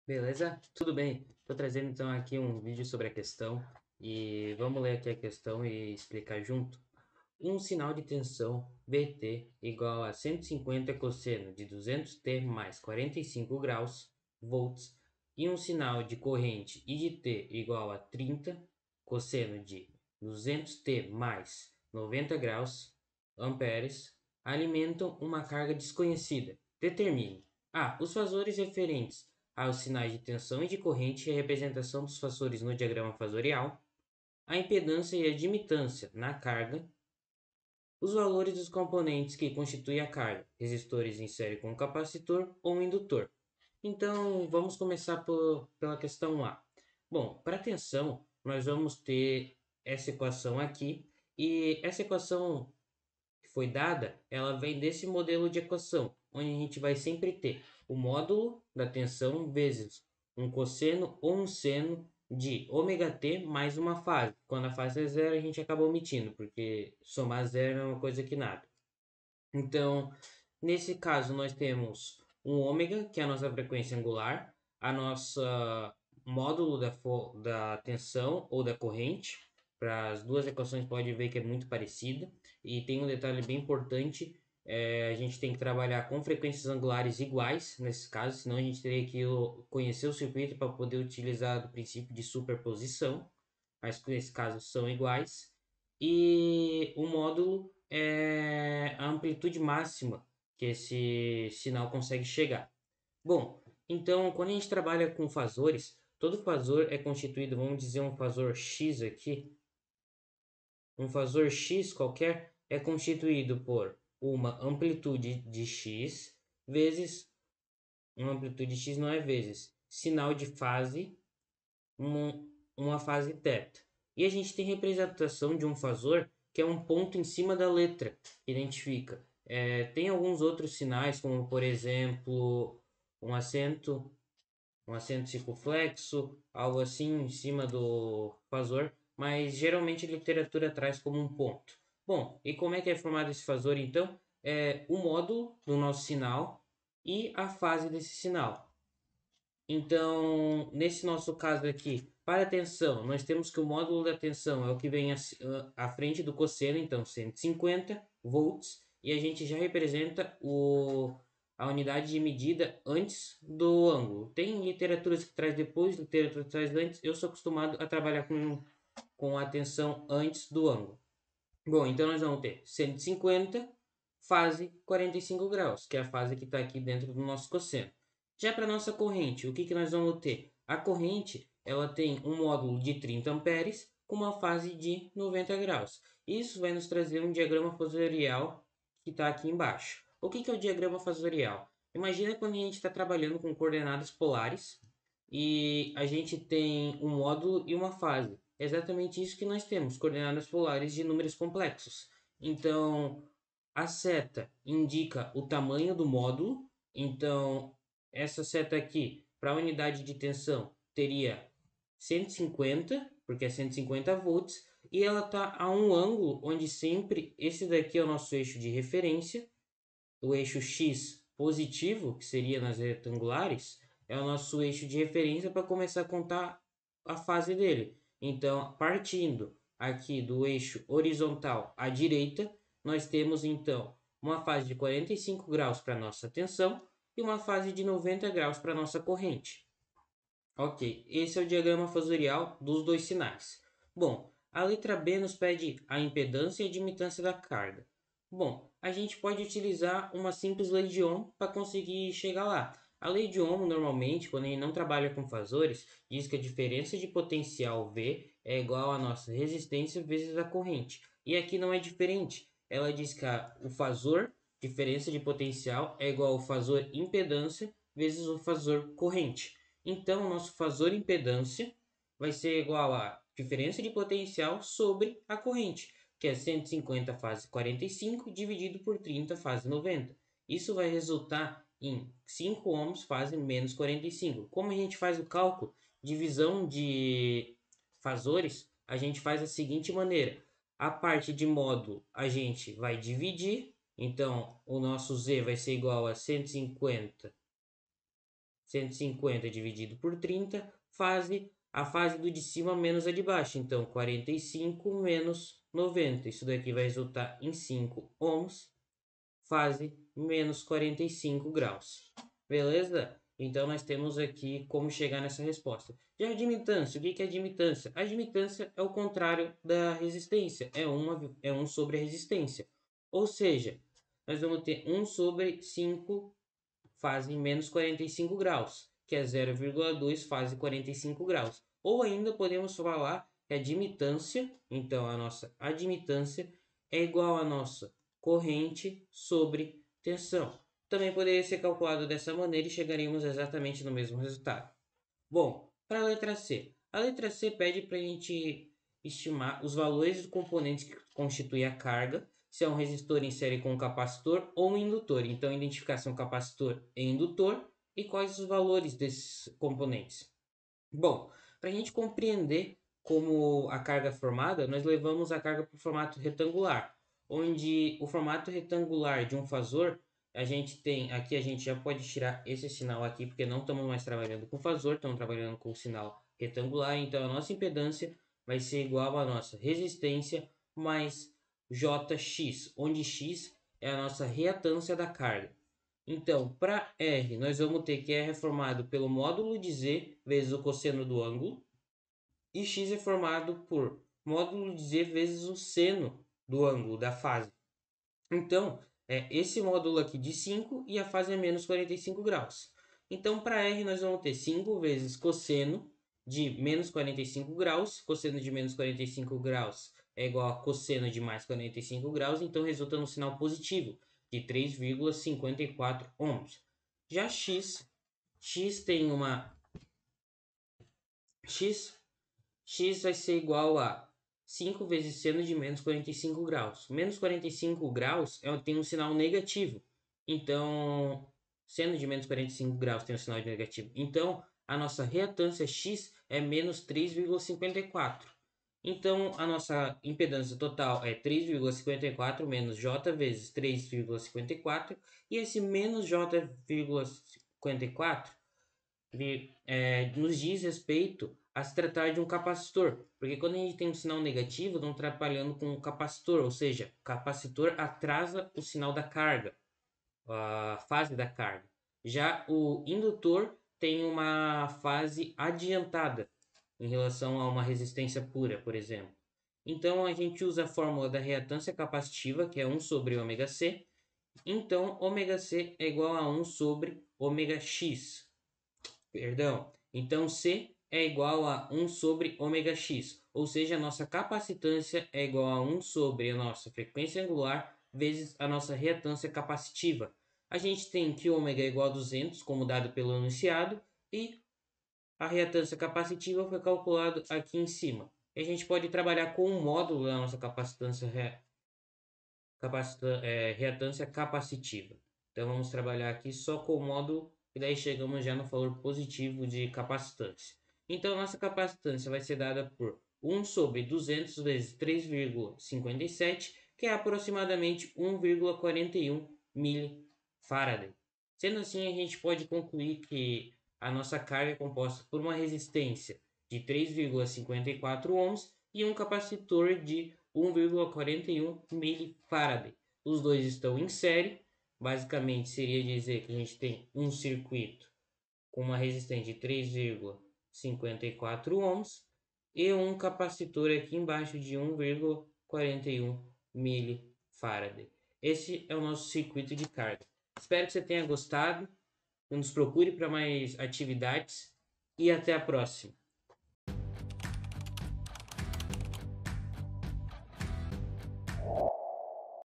Beleza? Tudo bem. Estou trazendo então aqui um vídeo sobre a questão e vamos ler aqui a questão e explicar junto. Um sinal de tensão Bt igual a 150 cosseno de 200t mais 45 graus volts e um sinal de corrente I de t igual a 30 cosseno de 200t mais 90 graus amperes alimentam uma carga desconhecida. Determine a. Os fasores referentes aos sinais de tensão e de corrente e a representação dos fasores no diagrama fasorial, a impedância e a admitância na carga, os valores dos componentes que constituem a carga, resistores em série com capacitor ou indutor. Então, vamos começar pela questão A. Bom, para tensão, nós vamos ter essa equação aqui, e essa equação que foi dada, ela vem desse modelo de equação, onde a gente vai sempre ter o módulo da tensão vezes um cosseno ou um seno de ômega t mais uma fase. Quando a fase é zero, a gente acaba omitindo, porque somar zero é uma coisa que nada. Então, nesse caso, nós temos um ômega, que é a nossa frequência angular, a nossa módulo da tensão ou da corrente. Para as duas equações pode ver que é muito parecida. E tem um detalhe bem importante, a gente tem que trabalhar com frequências angulares iguais, nesse caso, senão a gente teria que conhecer o circuito para poder utilizar o princípio de superposição, mas nesse caso são iguais. E o módulo é a amplitude máxima que esse sinal consegue chegar. Bom, então quando a gente trabalha com fasores, todo fasor é constituído, vamos dizer um fasor x aqui, um fasor x qualquer é constituído por uma amplitude de x vezes, uma amplitude x não é vezes, sinal de fase, uma fase θ. E a gente tem representação de um fasor que é um ponto em cima da letra que identifica. Tem alguns outros sinais, como por exemplo um acento, um acento circunflexo, algo assim em cima do fasor, mas geralmente a literatura traz como um ponto. Bom, e como é que é formado esse fasor então? É o módulo do nosso sinal e a fase desse sinal. Então, nesse nosso caso aqui, para a tensão, nós temos que o módulo da tensão é o que vem à frente do cosseno, então 150 volts, e a gente já representa a unidade de medida antes do ângulo. Tem literaturas que traz depois, literatura que traz antes, eu sou acostumado a trabalhar com a tensão antes do ângulo. Bom, então nós vamos ter 150, fase 45 graus, que é a fase que está aqui dentro do nosso cosseno. Já para nossa corrente, o que nós vamos ter? A corrente ela tem um módulo de 30 amperes com uma fase de 90 graus. Isso vai nos trazer um diagrama fasorial que está aqui embaixo. O que é o diagrama fasorial? Imagina quando a gente está trabalhando com coordenadas polares e a gente tem um módulo e uma fase. É exatamente isso que nós temos, coordenadas polares de números complexos. Então, a seta indica o tamanho do módulo. Então, essa seta aqui, para a unidade de tensão, teria 150, porque é 150 volts, e ela está a um ângulo onde sempre esse daqui é o nosso eixo de referência, o eixo X positivo, que seria nas retangulares, é o nosso eixo de referência para começar a contar a fase dele. Então, partindo aqui do eixo horizontal à direita, nós temos então uma fase de 45 graus para nossa tensão e uma fase de 90 graus para nossa corrente. Ok, esse é o diagrama fasorial dos dois sinais. Bom, a letra B nos pede a impedância e a admitância da carga. Bom, a gente pode utilizar uma simples lei de Ohm para conseguir chegar lá. A lei de Ohm, normalmente, quando a gente não trabalha com fasores, diz que a diferença de potencial V é igual a nossa resistência vezes a corrente. E aqui não é diferente. Ela diz que o fasor, diferença de potencial, é igual ao fasor impedância vezes o fasor corrente. Então, o nosso fasor impedância vai ser igual a diferença de potencial sobre a corrente, que é 150 fase 45 dividido por 30 fase 90. Isso vai resultar em 5 ohms fase menos 45. Como a gente faz o cálculo, divisão de fasores, a gente faz da seguinte maneira. A parte de módulo a gente vai dividir, então o nosso Z vai ser igual a 150 150 dividido por 30, a fase do de cima menos a de baixo. Então, 45 menos 90. Isso daqui vai resultar em 5 ohms, fase menos 45 graus. Beleza? Então, nós temos aqui como chegar nessa resposta. Já a admitância, o que é admitância? A admitância é o contrário da resistência, é 1 sobre a resistência. Ou seja, nós vamos ter 1 sobre 5 fase menos 45 graus, que é 0,2 fase 45 graus. Ou ainda podemos falar que a admitância, então a nossa admitância é igual à nossa corrente sobre tensão. Também poderia ser calculado dessa maneira e chegaríamos exatamente no mesmo resultado. Bom, para a letra C. A letra C pede para a gente estimar os valores dos componentes que constituem a carga, se é um resistor em série com um capacitor ou um indutor. Então, identificar se é um capacitor e indutor e quais os valores desses componentes. Bom, para a gente compreender como a carga é formada, nós levamos a carga para o formato retangular, onde o formato retangular de um fasor, a gente tem, aqui a gente já pode tirar esse sinal aqui, porque não estamos mais trabalhando com fasor, estamos trabalhando com o sinal retangular, então a nossa impedância vai ser igual à nossa resistência mais Jx, onde x é a nossa reatância da carga. Então, para R, nós vamos ter que R é formado pelo módulo de Z vezes o cosseno do ângulo, e X é formado por módulo de Z vezes o seno do ângulo da fase. Então, esse módulo aqui de 5 e a fase é menos 45 graus. Então, para R, nós vamos ter 5 vezes cosseno de menos 45 graus. Cosseno de menos 45 graus é igual a cosseno de mais 45 graus, então resulta no sinal positivo de 3,54 ohms. Já x tem uma x vai ser igual a 5 vezes seno de menos 45 graus. Menos 45 graus tem um sinal negativo. Então, seno de menos 45 graus tem um sinal negativo. Então, a nossa reatância x é menos 3,54. Então, a nossa impedância total é 3,54 menos J vezes 3,54. E esse menos J,54 nos diz respeito a se tratar de um capacitor. Porque quando a gente tem um sinal negativo, estamos trabalhando com um capacitor. Ou seja, o capacitor atrasa o sinal da carga, a fase da carga. Já o indutor tem uma fase adiantada em relação a uma resistência pura, por exemplo. Então, a gente usa a fórmula da reatância capacitiva, que é 1 sobre ômega-C. Então, ômega-C é igual a 1 sobre ômega-x. Perdão. Então, C é igual a 1 sobre ômega-x. Ou seja, a nossa capacitância é igual a 1 sobre a nossa frequência angular vezes a nossa reatância capacitiva. A gente tem que ômega é igual a 200, como dado pelo enunciado, e a reatância capacitiva foi calculado aqui em cima. E a gente pode trabalhar com um módulo da nossa reatância capacitiva. Então vamos trabalhar aqui só com o módulo e daí chegamos já no valor positivo de capacitância. Então nossa capacitância vai ser dada por 1 sobre 200 vezes 3,57, que é aproximadamente 1,41 mF. Sendo assim, a gente pode concluir que a nossa carga é composta por uma resistência de 3,54 ohms e um capacitor de 1,41 mF. Os dois estão em série. Basicamente, seria dizer que a gente tem um circuito com uma resistência de 3,54 ohms e um capacitor aqui embaixo de 1,41 mF. Esse é o nosso circuito de carga. Espero que você tenha gostado. Nos procure para mais atividades e até a próxima.